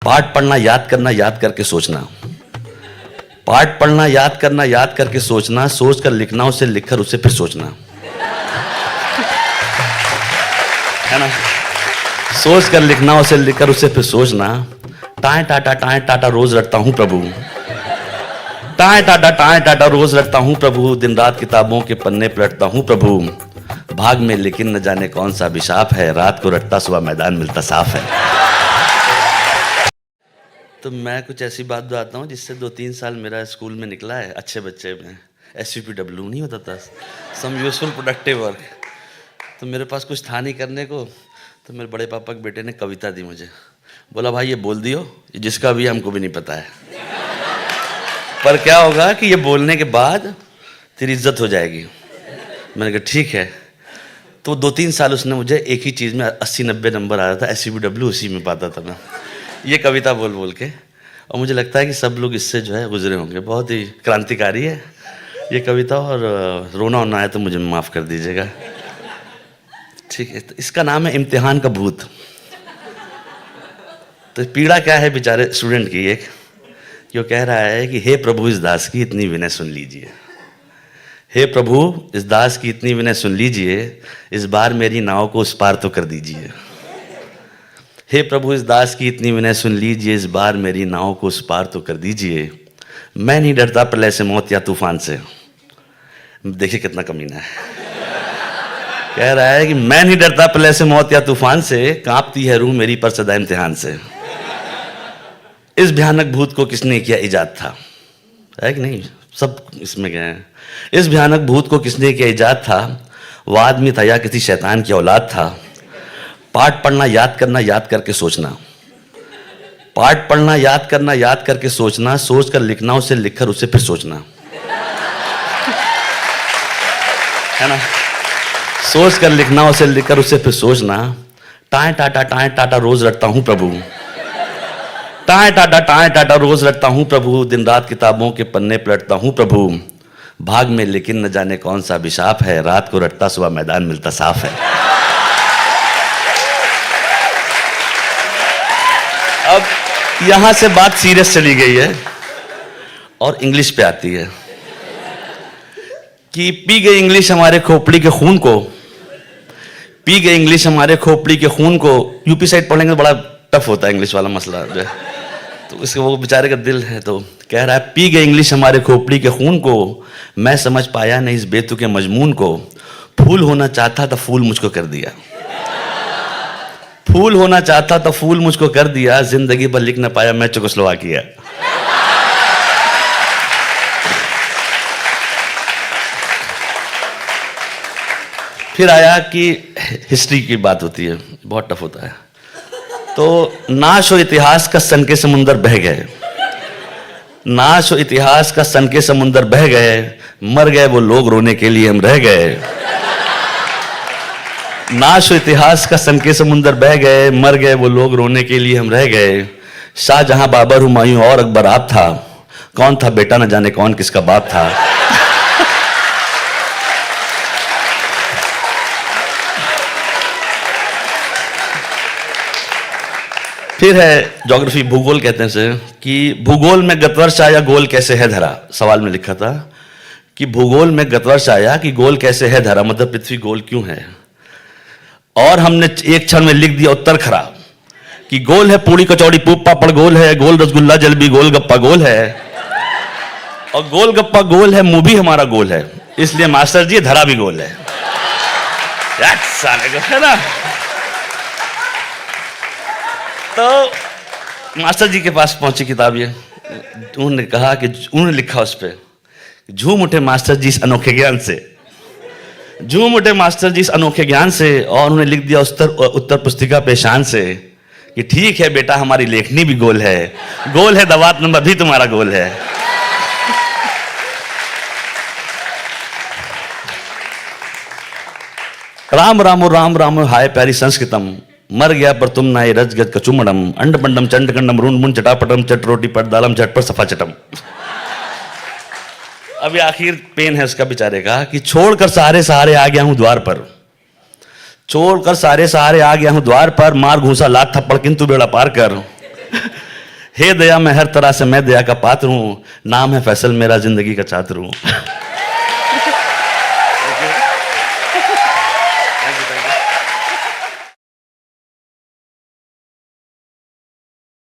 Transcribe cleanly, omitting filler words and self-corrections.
पाठ पढ़ना याद करना, याद करके सोचना। पाठ पढ़ना याद करना, याद करके सोचना, सोच कर लिखना, उसे लिखकर उसे फिर सोचना, है ना। सोच कर लिखना, उसे लिखकर उसे फिर सोचना। टाए टाटा रोज रटता हूं प्रभु, टाए टाटा रोज रटता हूं प्रभु, दिन रात किताबों के पन्ने पलटता हूं प्रभु, भाग में लेकिन न जाने कौन सा अभिशाप है, रात को रटता सुबह मैदान मिलता साफ है। तो मैं कुछ ऐसी बात बताता हूँ जिससे 2-3 साल मेरा स्कूल में निकला है, अच्छे बच्चे में SUPW नहीं होता था, सम यूजफुल प्रोडक्टिव वर्क। तो मेरे पास कुछ था नहीं करने को, तो मेरे बड़े पापा के बेटे ने कविता दी मुझे, बोला भाई ये बोल दियो, जिसका भी हमको भी नहीं पता है, पर क्या होगा कि ये बोलने के बाद तेरी इज्जत हो जाएगी। मैंने कहा ठीक है। तो 2-3 साल उसने मुझे एक ही चीज़ में 80-90 नंबर आ रहा था, SUPW उसी में पाता था मैं, ये कविता बोल बोल के। और मुझे लगता है कि सब लोग इससे जो है गुजरे होंगे, बहुत ही क्रांतिकारी है ये कविता। और रोना होना है तो मुझे माफ़ कर दीजिएगा, ठीक है। तो इसका नाम है इम्तिहान का भूत। तो पीड़ा क्या है बेचारे स्टूडेंट की, एक जो कह रहा है कि हे प्रभु इस दास की इतनी विनय सुन लीजिए, हे प्रभु इस दास की इतनी विनय सुन लीजिए, इस बार मेरी नाव को उस पार तो कर दीजिए। हे प्रभु इस दास की इतनी विनय सुन लीजिए, इस बार मेरी नाव को उस पार तो कर दीजिए। मैं नहीं डरता प्रलय से, मौत या तूफान से। देखिए कितना कमीना है, कह रहा है कि मैं नहीं डरता प्रलय से, मौत या तूफान से, कांपती है रूह मेरी पर सदा इम्तिहान से। इस भयानक भूत को किसने किया इजाद था, है कि नहीं, सब इसमें गए हैं। इस भयानक भूत को किसने किया इजाद था, वो आदमी था या किसी शैतान की औलाद था। पाठ पढ़ना याद करना, याद करके सोचना। पाठ पढ़ना याद करना, याद करके सोचना, सोच कर लिखना, उसे लिखकर उसे फिर सोचना, है ना। सोच कर लिखना, उसे लिखकर उसे फिर सोचना। टाए टाटा रोज रटता हूं प्रभु, टाए टाटा रोज रटता हूं प्रभु, दिन रात किताबों के पन्ने पलटता हूं प्रभु, भाग में लेकिन न जाने कौन सा अभिशाप है, रात को रटता सुबह मैदान मिलता साफ है। अब यहां से बात सीरियस चली गई है और इंग्लिश पे आती है कि पी गई इंग्लिश हमारे खोपड़ी के खून को, पी गई इंग्लिश हमारे खोपड़ी के खून को। यूपी साइड पढ़ेंगे तो बड़ा टफ होता है इंग्लिश वाला मसला जो है, तो इसके वो बेचारे का दिल है, तो कह रहा है पी गई इंग्लिश हमारे खोपड़ी के खून को, मैं समझ पाया नहीं इस बेतुके मजमून को, फूल होना चाहता था फूल मुझको कर दिया, फूल होना चाहता था फूल मुझको कर दिया, जिंदगी पर लिख न पाया मैं चेकोस्लोवाकिया। फिर आया कि हिस्ट्री की बात होती है, बहुत टफ होता है। तो नाश हो इतिहास का सन के समुंदर बह गए, नाश हो इतिहास का सन के समुंदर बह गए, मर गए वो लोग रोने के लिए हम रह गए। नाश हो इतिहास का सन के समुंदर बह गए, मर गए वो लोग रोने के लिए हम रह गए। शाहजहां बाबर हुमायूं और अकबर आप था, कौन था बेटा न जाने कौन किसका बाप था। फिर है ज्योग्राफी, भूगोल कहते हैं इसे, कि भूगोल में गतवर्ष आया गोल कैसे है धरा। सवाल में लिखा था कि भूगोल में गतवर्ष आया कि गोल कैसे है धरा, मतलब पृथ्वी गोल क्यों है। और हमने एक क्षण में लिख दिया उत्तर खरा कि गोल है पूड़ी कचौड़ी पूप पापड़ गोल है, गोल रसगुल्ला जलेबी गोल गप्पा गोल है, और गोल गप्पा गोल है, मुंह भी हमारा गोल है, इसलिए मास्टर जी धरा भी गोल है। है ना। तो मास्टर जी के पास पहुंची किताब ये, उन्होंने कहा कि उन्होंने लिखा उस पर, झूम उठे मास्टर जी इस अनोखे ज्ञान से, झूम उठे मास्टर जी इस अनोखे ज्ञान से, और उन्होंने लिख दिया उत्तर पुस्तिका पे शान से कि ठीक है बेटा हमारी लेखनी भी गोल है, गोल है दवात नंबर भी तुम्हारा गोल है। राम रामो राम राम हाय प्यारी संस्कृतम, मर गया पर तुम नाए रजगज कचुमड़म, अंड पंडम चंड कंडम रून मुन चटापटम, चट रोटी पट दालम झट पर सफा चटम। अभी आखिर पेन है उसका बेचारे का कि छोड़कर सारे सहारे आ गया हूं द्वार पर, छोड़कर सारे सहारे आ गया हूं द्वार पर, मार घूसा लात थप्पड़ किंतु बेड़ा पार कर। हे दया मैं हर तरह से मैं दया का पात्र हूँ, नाम है फैसल मेरा जिंदगी का छात्र हूँ।